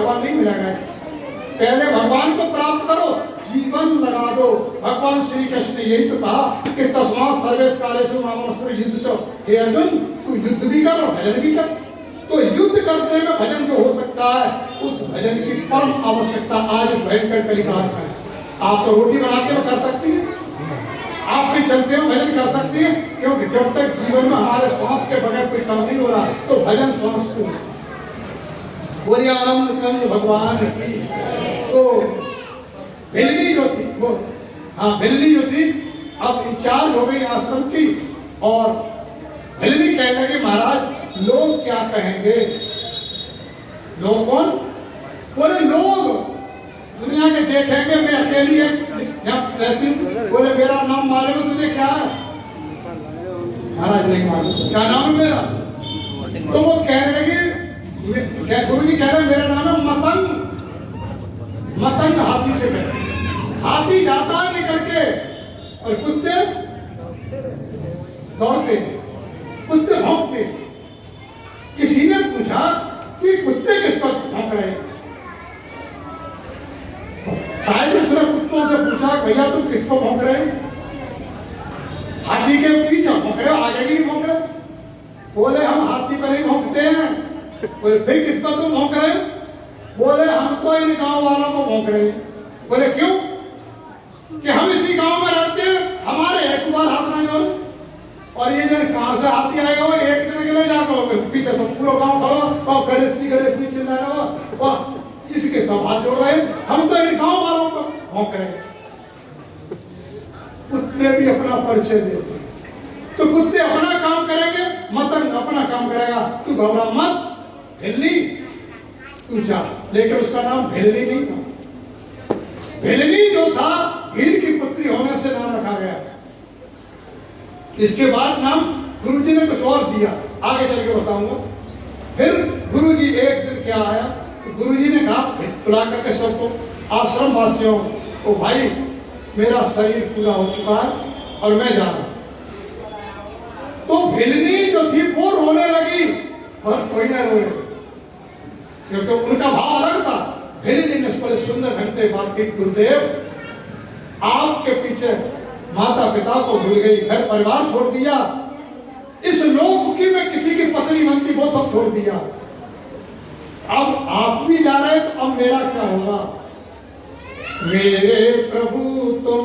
भगवान नहीं मिलेगा। पहले भगवान को प्राप्त करो, जीवन लगा दो। भगवान श्री कृष्ण ने यही तो कहा कि तस्मात् सर्वेषु कालेषु मामनस्सु युद्धं। हे अर्जुन, तू युद्ध भी कर और भजन भी कर। तो युद्ध करते हुए भजन जो हो सकता है, उस भजन की परम आवश्यकता आज भयंकर कलिकाल में है। आप तो रोटी बनाते हो कर सकती है, आप भी चलते हो भजन कर सकती है, क्योंकि जब तक जीवन में हमारे श्वास के बगैर कोई काम नहीं हो रहा तो भजन श्वास क्यों? बोलिए आनंद कंद भगवान की। तो भिलनी जो थी वो, हाँ भिलनी जो थी अब इंचार्ज हो गई आश्रम की, और भिलनी कहने लगी महाराज लोग क्या कहेंगे? लोग कौन? बोले लोग दुनिया के देखेंगे मैं अकेली है रहती। बोले मेरा नाम मालूम तुझे क्या है? महाराज नहीं मालूम। क्या नाम है मेरा? तो वो कहने लगी, क्या गुरु जी कह रहे मेरा नाम है मतंग। मतंग हाथी से कहते, हाथी जाता है निकल के और कुत्ते दौड़ते, कुत्ते भौंकते। किसी ने पूछा कि कुत्ते किस पर भौंक रहे? शायद उसने कुत्तों से पूछा भैया तुम किस पर भौंक रहे? हाथी के पीछे भौंक रहे हो, आगे नहीं भौंक रहे? बोले हम हाथी पर नहीं भौंकते हैं। बोले फिर किस पर तुम भौंक रहे? बोले हम तो इन गांव वालों को भौंक रहे। बोले क्यों? कि हम इसी गांव में रहते हैं, हमारे एक बार हाथ नहीं बोले, और ये जन कहां से हाथी आएगा? वो एक दिन के लिए जाकर पीछे सब पूरा गांव खड़ा और गणेश जी चिल्ला रहा हो, और इसके सब हाथ जोड़ रहे, हम तो इन गांव वालों को भौंक रहे। कुत्ते भी अपना परिचय देते, तो कुत्ते अपना काम करेंगे, मतंग अपना काम करेगा। तू घबरा मत भिलनी, तू जा। लेकिन उसका नाम भिलनी नहीं था। भिलनी जो था भील की पुत्री होने से नाम रखा गया। इसके बाद नाम गुरुजी ने कुछ और दिया, आगे चल के बताऊंगा। फिर गुरुजी एक दिन क्या आया, तो गुरुजी ने कहा बुला करके सबको, आश्रम वासियों को, भाई मेरा शरीर पूरा हो चुका है और मैं जा रहा हूं। तो भिलनी जो थी वो रोने लगी, और कोई ना रोए क्योंकि उनका भाव अलग था। भिलनी ने बड़े सुंदर ढंग से बात की, गुरुदेव आपके पीछे माता पिता को भूल गई, घर परिवार छोड़ दिया, इस लोक की में किसी की पत्नी बनती वो सब छोड़ दिया, अब आप भी जा रहे तो अब मेरा क्या होगा? मेरे प्रभु तुम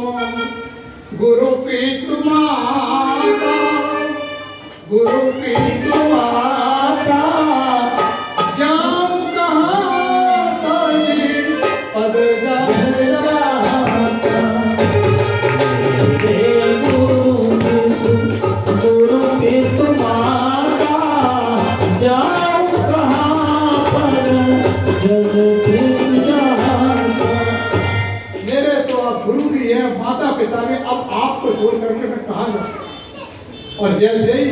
गुरु पीतु माता, गुरु पीतु माता, जाऊं कहाँ पद गुरु पीतु माता, जाऊं कहाँ पद मेरे तो आप गुरु भी है, माता पिता भी, अब आपको छोड़ करके मैं कहाँ जाऊं? और जैसे ही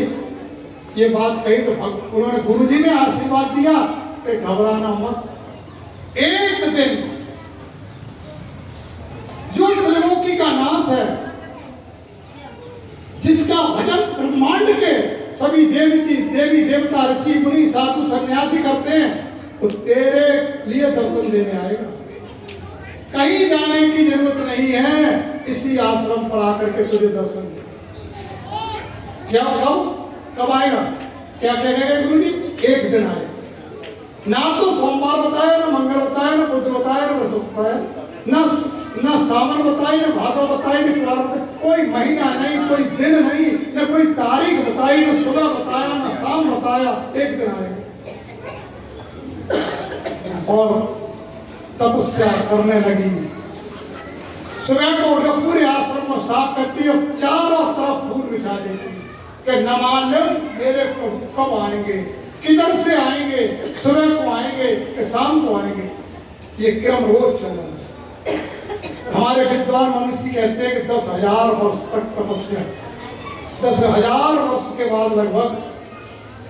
ये बात कही तो उन्होंने गुरुजी ने आशीर्वाद दिया कि घबराना मत। एक दिन जो त्रिलोकी का नाथ है, जिसका भजन ब्रह्मांड के सभी देवी देवता ऋषि मुनि साधु सन्यासी करते हैं, तो तेरे लिए दर्शन देने आएगा। कहीं जाने की जरूरत नहीं है, इसी आश्रम पर आकर के तुझे दर्शन दे। क्या बताओ कब आएगा? क्या कहेंगे गुरु जी? एक दिन आएगा। ना तो सोमवार बताया, ना मंगल बताया, ना बुध बताया, ना बृहस्पति बताया, ना सावन बताई, ना भादव बताई, ना इतवार बताई, कोई महीना नहीं, कोई दिन नहीं, ना कोई तारीख बताई, ना सुबह बताया, ना शाम बताया, एक दिन आएगा। और तपस्या करने लगी, सुबह को उठकर पूरे आश्रम को साफ करती और चारों तरफ फूल बिछा देती कि न मालूम मेरे प्रभु कब आएंगे, किधर से आएंगे, सुबह को आएंगे कि शाम को आएंगे। ये क्रम रोज चल रहा है। हमारे विद्वान मनुष्य कहते हैं कि 10,000 वर्ष तक तपस्या, 10,000 वर्ष के बाद लगभग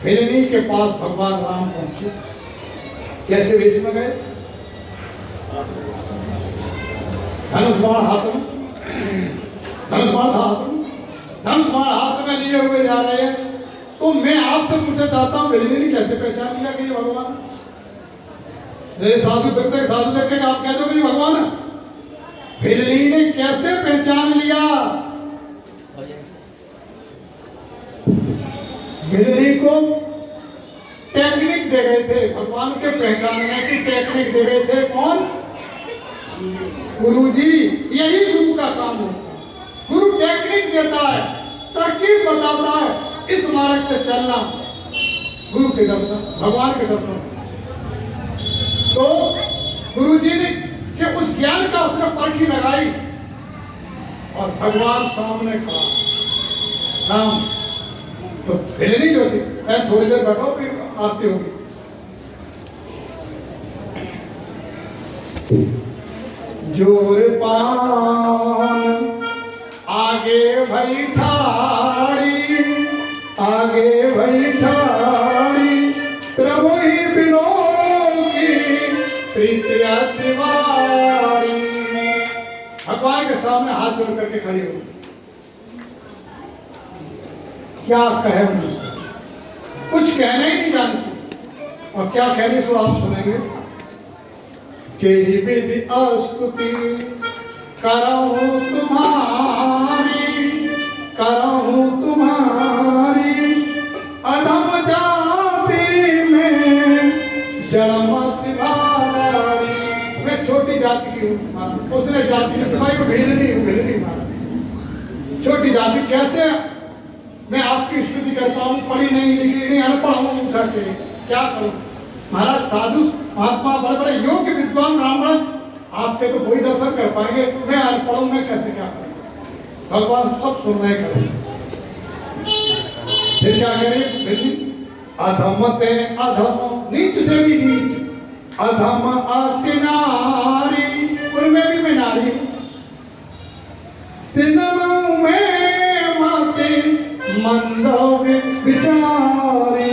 भिलनी के पास भगवान राम पहुंचे। कैसे वेश में गए? धनुष्बाण हाथ में, धनुष्बाण हाथ में लिए हुए जा रहे हैं। तो मैं आपसे पूछना चाहता हूँ भिलनी ने कैसे पहचान लिया कि ये भगवान? साधु फिरते साधु देख के आप कह दो कि भगवान है। बिल्ली ने कैसे पहचान लिया? बिल्ली को टेक्निक दे गए थे, भगवान के पहचानने की टेक्निक दे गए थे। कौन? गुरु जी। यही गुरु का काम होता है। गुरु टेक्निक देता है, तरकीब बताता है, इस मार्ग से चलना। गुरु के दर्शन, भगवान के दर्शन। तो गुरु जी ने के उस ज्ञान का उसने परखी लगाई और भगवान सामने खड़ा। राम तो फिर नहीं जो थी, थोड़ी देर बैठो फिर आरती होगी। जोर पान आगे भई ठाड़ी, आगे भई ठाड़ी, प्रभु ही बिनो की प्रीतिया तिवारी। भगवान के सामने हाथ जोड़ करके खड़ी हो। क्या कहे मुझसे? कुछ कहना ही नहीं जानती। और क्या कहने सो आप सुनेंगे कि विधि स्तुति करहूं तुम्हारी, करहूं तुम्हारी, अधम जाति में जन्म तिवारी। मैं छोटी जाति की हूँ, उसने जाति में तुम्हारी को भिड़नी मारा। छोटी जाति कैसे मैं आपकी स्तुति करता हूँ? पढ़ी नहीं, लिखी नहीं, अनपढ़ हूँ, करके क्या करूँ? महाराज साधु महात्मा बड़े बड़े योग्य विद्वान ब्राह्मण आपके तो कोई दर्शन कर पाएंगे, मैं अनपढ़ हूँ, मैं कैसे क्या करूँ? भगवान सब सुनने करें। फिर क्या करें? अधम ते अधम, नीच से भी नीच, अधम अति नारी, उनमें भी मैं नारी हूँ। तिनमु में माते मंद विचारी,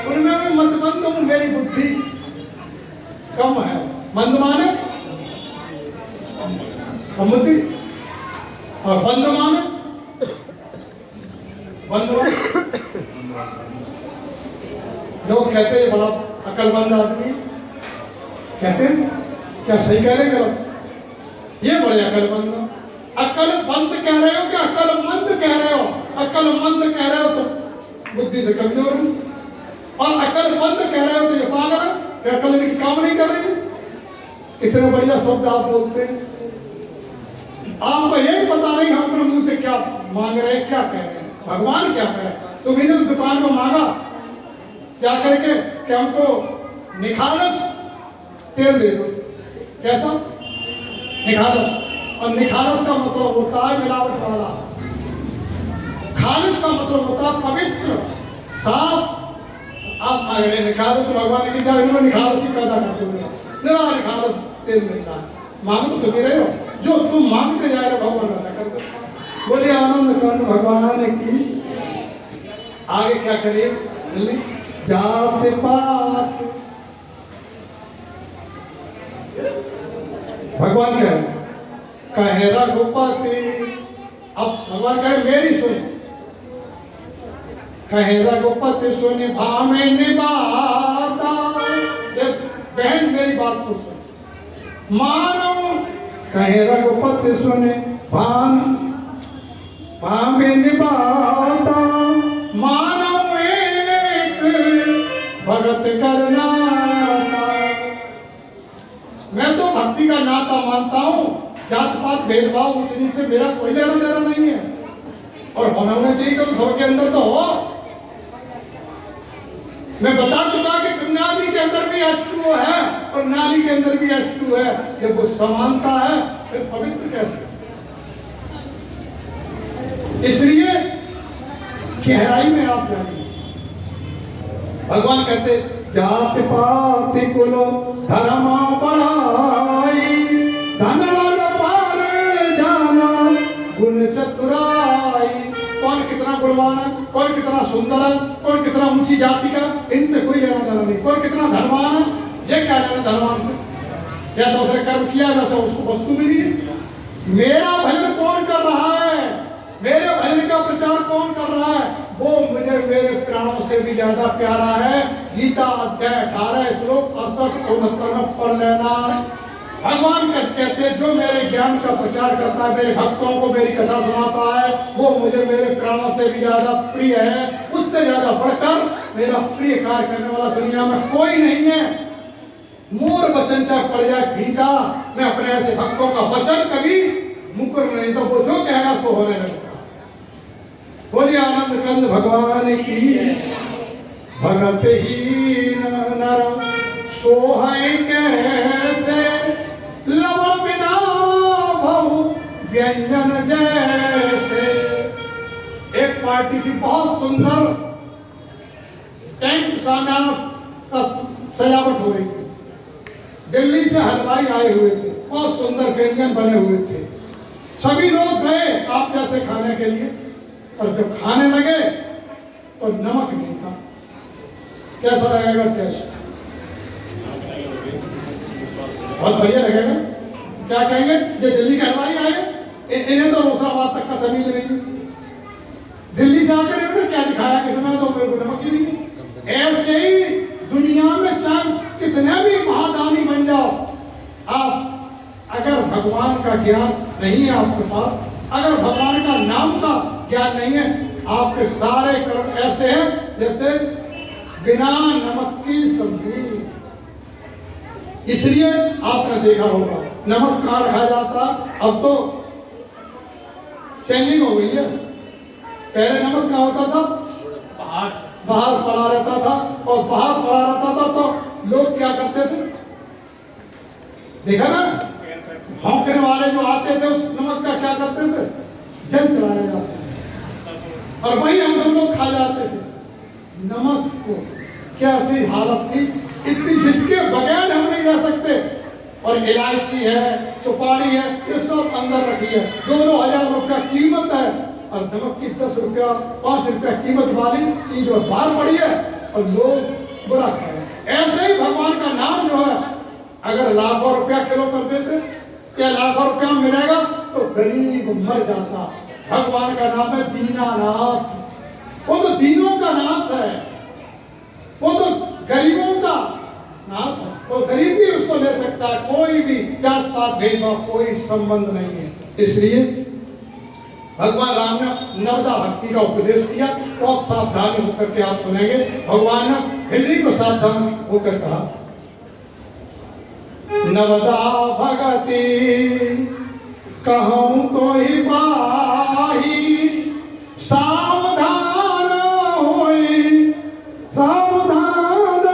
उनमें मैं मंद हूँ, मेरी बुद्धि कम है। मंद माने कम बुद्धि, और बंद माने लोग कहते हैं बड़ा अकलमंद आदमी, कहते हैं क्या सही कह रहे हैं गलत? ये बड़े अकलमंद। अकल बंद कह रहे हो कि अकल मंद कह रहे हो? अकल मंद कह रहे हो तो बुद्धि से कमजोर हो, और अकल बंद कह रहे हो तो ये पागल है कि अकल इनकी काम नहीं कर रही है। इतने बढ़िया शब्द आप बोलते हैं, आपको यही पता नहीं हम अपने मुंह से क्या मांग रहे हैं, क्या कह रहे हैं। भगवान क्या कह रहे हैं? तो मैंने दुकान में मांगा क्या करके कि हमको निखारस तेल दे दो। कैसा निखारस? और निखारस का मतलब होता है मिलावट वाला, खालिस का मतलब होता है पवित्र साफ। आप मांग रहे निखारस, तो भगवान की जाए में निखारस ही पैदा करते हुए निरा निखारस तेल मिलता है। मांग तो रहे हो, जो तुम मांगते जा रहे भगवान पैदा कर दो। बोले आनंद कर्ण भगवान की। आगे क्या करिए? जात पात भगवान कहे रघुपति। अब भगवान कहे मेरी सुन, कहे रघुपति सुन भामे निभाता। जब बहन मेरी बात को सुन मानो, कहे रघुपति सुन भामे निभाता, मानो एक भगत करना। मैं तो भक्ति का नाता मानता हूँ, जात पात भेदभाव ऊंच नीच से मेरा कोई लेना देना नहीं है। और होना चाहिए कि सबके अंदर तो हो। मैं बता चुका कि गंगा नदी के अंदर भी H2O है और नाली के अंदर भी H2 है। जब वो समानता है फिर पवित्र कैसे? इसलिए गहराई में आप जाइए। भगवान कहते जात पात कुलो धर्म बढ़ाई, धन वाल पार जाना गुण चतुराई। कौन कितना गुणवान है, कौन कितना सुंदर है, कौन कितना ऊंची जाति का, इनसे कोई लेना देना नहीं। कौन कितना धनवान है, ये क्या लेना धनवान से? जैसा उसने कर्म किया वैसा उसको वस्तु मिली है। मेरा भजन कौन कर रहा है, मेरे भजन का प्रचार कौन कर रहा है, वो मुझे मेरे प्राणों से भी ज्यादा प्यारा है। गीता अध्याय 18 श्लोक 68-69 में पढ़ लेना। भगवान कहते हैं जो मेरे ज्ञान का प्रचार करता है, मेरे भक्तों को मेरी कथा सुनाता है, वो मुझे मेरे प्राणों से भी ज्यादा प्रिय है। उससे ज्यादा बढ़कर मेरा प्रिय कार्य करने वाला दुनिया में कोई नहीं है। मोर वचन चाहे पड़ जाए फीका, मैं अपने ऐसे भक्तों का वचन कभी मुकर नहीं, तो वो जो कहेगा सो होने लगता। बोलिए आनंद कंद भगवान की। भगत ही नर सोहै कैसे, लवण बिना भव व्यंजन जैसे। एक पार्टी थी बहुत सुंदर, टेंट सामान का सजावट हो रही थी। दिल्ली से हलवाई आए हुए थे, बहुत सुंदर व्यंजन बने हुए थे। सभी लोग गए आप जैसे खाने के लिए, और जब खाने लगे तो नमक नहीं था। कैसा लगेगा टेस्ट? बहुत बढ़िया लगेगा। क्या कहेंगे ये दिल्ली के हलवाई आए, इन्हें तो रोसाबाद तक का तमीज नहीं। दिल्ली से आकर इन्होंने क्या दिखाया कि समय तो मेरे को नमक ही नहीं। ऐसे ही दुनिया में चाहे कितने भी महादानी बन जाओ, आप अगर भगवान का ज्ञान नहीं है आपके पास, अगर भगवान का नाम का ज्ञान नहीं है, आपके सारे कर्म ऐसे हैं जैसे बिना नमक की सब्जी। इसलिए आपने देखा होगा नमक कहाँ रखा जाता, अब तो चेंजिंग हो गई है। पहले नमक कहाँ होता था? बाहर पड़ा रहता था, और बाहर पड़ा रहता था तो लोग क्या करते थे, देखा ना, भौंकने वाले जो आते थे उस नमक का क्या करते थे, जल चलाए जाते थे, और वही हम सब लोग खा जाते थे। नमक को क्या सी हालत थी, इतनी जिसके बगैर हम नहीं रह सकते। और इलायची है, सुपारी है, ये सब अंदर रखी है, 2-2 हजार रुपया कीमत है, और नमक की 10 रुपया 5 रुपया कीमत वाली चीज बाहर पड़ी है, और लोग बुरा खा रहे हैं। ऐसे ही भगवान का नाम जो है, अगर लाखों रुपया किलो कर देते, क्या लाखों रुपया मिलेगा तो गरीब मर जाता। भगवान का नाम है दीनानाथ, वो तो दीनों का नाथ है, वो तो गरीबों का नाथ है। तो गरीब भी उसको ले सकता है, कोई भी जात पात भेदभाव कोई संबंध नहीं है। इसलिए भगवान राम ने नवदा भक्ति का उपदेश किया। बहुत सावधानी होकर के आप सुनेंगे। भगवान ने हिरणी को सावधान होकर कहा, नवदा भगति कहूं कोई पाही, सावधान होई सावधान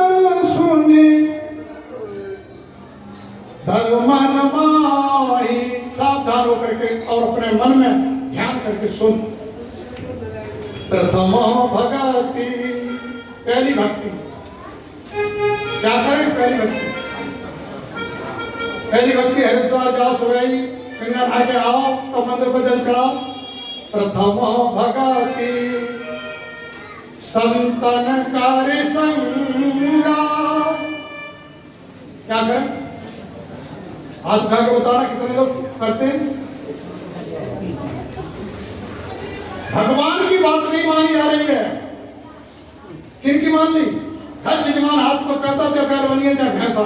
सुनी, धर्मन माही। सावधान होकर के और अपने मन में ध्यान करके सुन। प्रथम भगति, पहली भक्ति क्या करें? पहली भक्ति, पहली भक्ति हरिद्वार जाओ, सुबह ही गंगा नहा के आओ तो मंदिर पर जल चढ़ाओ। प्रथम भगति संतन कार्य संगा। क्या करें? हाथ उठा के बताना कितने लोग करते हैं। भगवान की बात नहीं मानी जा रही है। किनकी मान ली? धर यजमान हाथ को कहता चाहे पैर बनिए चाहे भैंसा,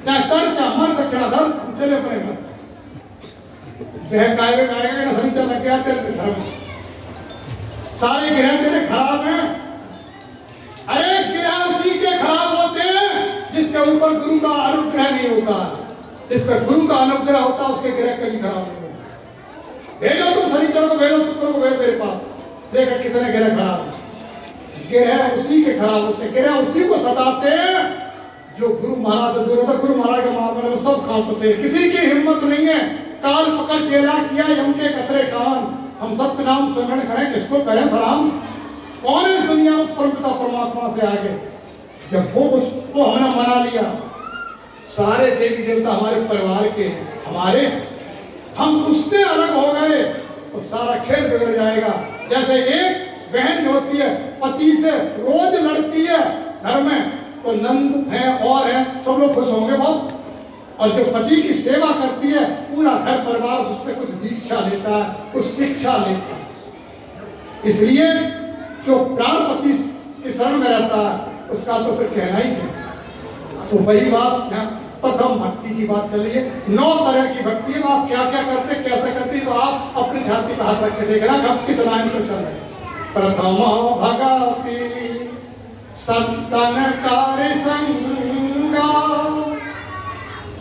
चाहे तर चाहे मन दक्षिणा धर, चले अपने घर। गाएगा ना शनिचर लग गया तेरे घर में, सारे ग्रह तेरे खराब हैं। अरे ग्रह उसी के खराब होते हैं जिसके ऊपर गुरु का अनुग्रह नहीं होता। जिस पर गुरु का अनुग्रह होता उसके ग्रह कभी खराब नहीं होता। भेजो तुम शनिचर को, भेजो शुक्र को, भेजो मेरे पास, देखा कितने ग्रह खराब है। ग्रह उसी के खराब होते, ग्रह उसी को सताते हैं जो गुरु महाराज से दूर होता। गुरु महाराज के मामले में सब कांपते हैं, किसी की हिम्मत नहीं है। काल पकड़ चेला किया यम के कतरे कान, हम सत्य नाम स्मरण करें किसको करें सलाम। कौन है इस दुनिया में उस परमपिता परमात्मा से आगे? जब वो उसको हमने मना लिया, सारे देवी देवता हमारे परिवार के हमारे, हम उससे अलग हो गए तो सारा खेल बिगड़ जाएगा। जैसे एक बहन जो होती है पति से रोज लड़ती है घर में, तो नंद है और है सब लोग खुश होंगे बहुत। और जो पति की सेवा करती है पूरा घर परिवार उससे कुछ दीक्षा लेता है, कुछ शिक्षा लेता है। इसलिए जो प्राण पति की शरण में रहता है उसका तो फिर कहना ही क्या। तो वही बात यहाँ प्रथम भक्ति की बात चल रही है। 9 तरह की भक्ति है। आप क्या क्या करते कैसे करते, तो आप अपनी छाती पर हाथ रख के देखना कब किस लाइन पर चल रहे। प्रथम भगति संतन कार्य संगा,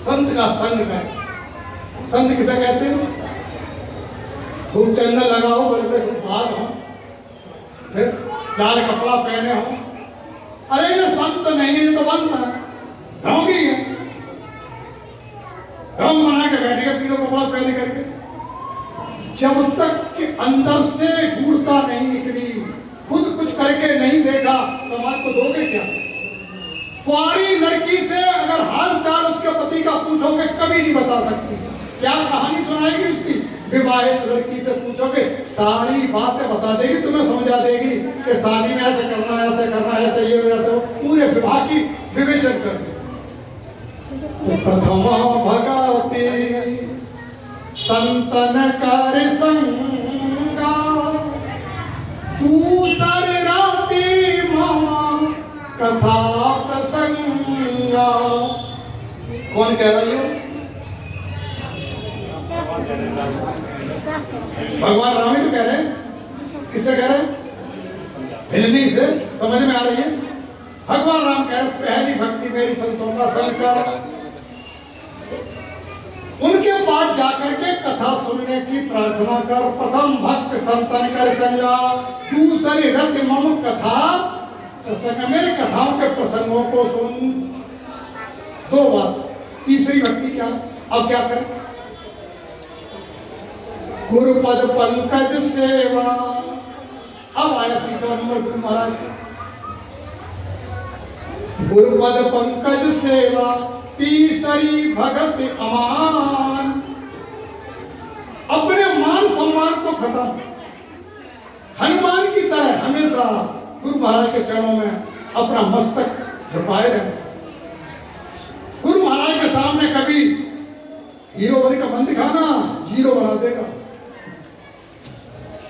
संत का संग है। संत किसे कहते हैं? खूब चंदन लगाओ, बड़े बड़े खूब भाग हो, फिर लाल कपड़ा पहने हो, अरे ये संत नहीं है, ये तो बनता है, ढोंगी है, ढोंग बना के बैठेगा पीलो कपड़ा पहने करके। जब तक कि अंदर से गूढ़ता नहीं निकली, खुद कुछ करके नहीं देखा, समाज को दोगे क्या? कुंवारी लड़की से अगर हाल चाल उसके पति का पूछोगे कभी नहीं बता सकती। क्या कहानी सुनाएगी उसकी? विवाहित लड़की से पूछोगे सारी बातें बता देगी, तुम्हें समझा देगी कि शादी में ऐसे करना है, ऐसे करना है, ऐसे ये वैसे वो, पूरे विवाह की विवेचन कर दे। तो प्रथम भगति संतन कार्य संगा, दूसर राति मामा कथा प्रसंगा। कौन कह रही हो? भगवान राम ही तो कह रहे हैं। किससे कह रहे हैं? हिंदी से समझ में आ रही है। भगवान राम कह रहे पहली भक्ति मेरी संतों का संग कर, उनके पास जाकर के कथा सुनने की प्रार्थना कर। प्रथम भक्त संतन कर संगा, दूसरी रति मम कथा प्रसंग, मेरे कथाओं के प्रसंगों को सुन। 2 बात। तीसरी भक्ति क्या? अब क्या करें? गुरुपद पंकज सेवा। अब आया तीसरा नंबर गुरु महाराज। गुरुपद पंकज सेवा, तीसरी भगत अमान। अपने मान सम्मान को खत्म, हनुमान की तरह हमेशा गुरु महाराज के चरणों में अपना मस्तक झुकाए रहे। गुरु महाराज के सामने कभी हीरो बने का मन दिखाना, जीरो बना देगा।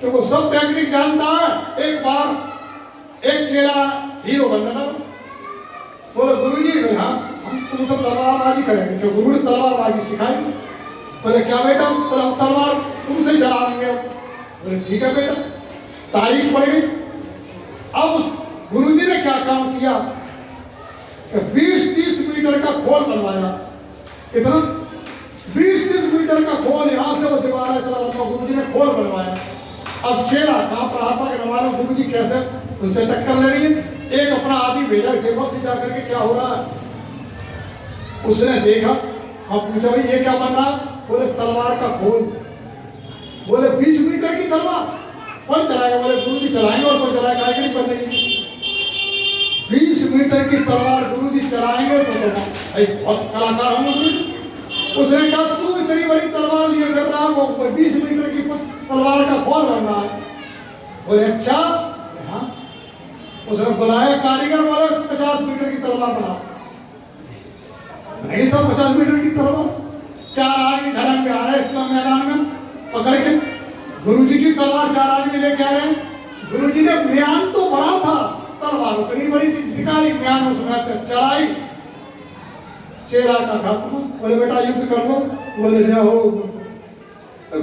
तो वो सब टेक्निक जानता है। एक बार एक चेला हीरो बनने लगा, बोले गुरुजी हाँ हम तुम सब तलवारबाजी करेंगे। जो गुरु ने तलवारबाजी सिखाई। बोले क्या बेटा? बोले हम तलवार तुमसे चलाएंगे। बोले ठीक है बेटा। तारीख पड़ गई। अब उस गुरुजी ने क्या काम किया, 20-30 मीटर का खोल बनवाया। कितना? 20-30 मीटर का खोल, यहाँ से वो दीवार चला हुआ। गुरुजी ने खोल बनवाया। अब चेला कांप रहा था कि हमारा गुरुजी कैसे उनसे टक्कर ले रही है। एक अपना आदमी भेजा, देखो से जाकर के क्या हो रहा है। उसने देखा और पूछा भाई ये क्या बन रहा? बोले तलवार का खोल। बोले 20 मीटर की तलवार कौन चलाएगा? बोले गुरुजी चलाएंगे। और कौन चलाएगा? आगे नहीं बनेगी। 20 मीटर की तलवार गुरुजी चलाएंगे तो बहुत कलाकार होंगे गुरुजी। उसने कहा तू इतनी बड़ी तलवार लिए कर रहा, वो 20 मीटर की तलवार का खोल बन रहा है। बोले अच्छा। हाँ। उसने बुलाया कारीगर, बोले 50 मीटर की तलवार बना। नहीं सब 50 मीटर की तलवार। 4 आदमी धरम के आ रहे इतना मैदान में पकड़ के। गुरुजी की तलवार 4 आदमी लेके आ रहे हैं। गुरुजी ने म्यान तो बड़ा था, तलवार उतनी बड़ी थी, निकाली म्यान उसमें चलाई। चेला का खत्म। बोले बेटा युद्ध कर लो। बोले जाओ।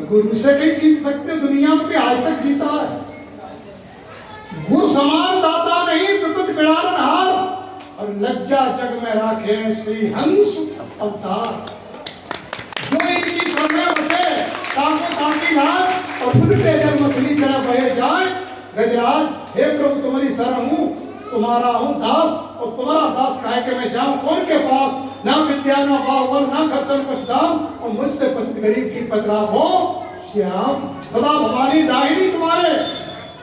गुरु से नहीं जीत सकते, दुनिया में आज तक जीता है। गुरु समान दाता नहीं, विपद बिड़ारन हार, और लज्जा जग में राखे श्री हंस अवतार। जो इनकी समय बसे ताको ताकी रात, और खुद के जल मछली चला बहे जाए। गजराज हे प्रभु तुम्हारी शरण हूँ, तुम्हारा हूँ दास, और तुम्हारा दास कहे कि मैं जाऊं कौन के पास? ना विद्या ना बाहुबल ना खर्चन कुछ दाम, और मुझसे पतित गरीब की पतराव हो श्याम। सदा भवानी दाहिनी तुम्हारे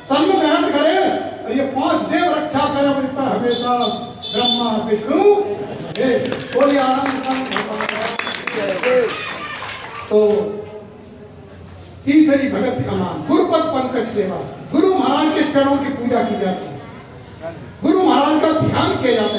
सन्मुख हंत करे, और ये 5 देव रक्षा करे मुझ पर हमेशा। ब्रह्मा विष्णु बोलिए आनंद। तो तीसरी भगत का नाम गुरुपद पंकज सेवा। गुरु महाराज के चरणों की पूजा की जाती है, गुरु महाराज का ध्यान किया जाता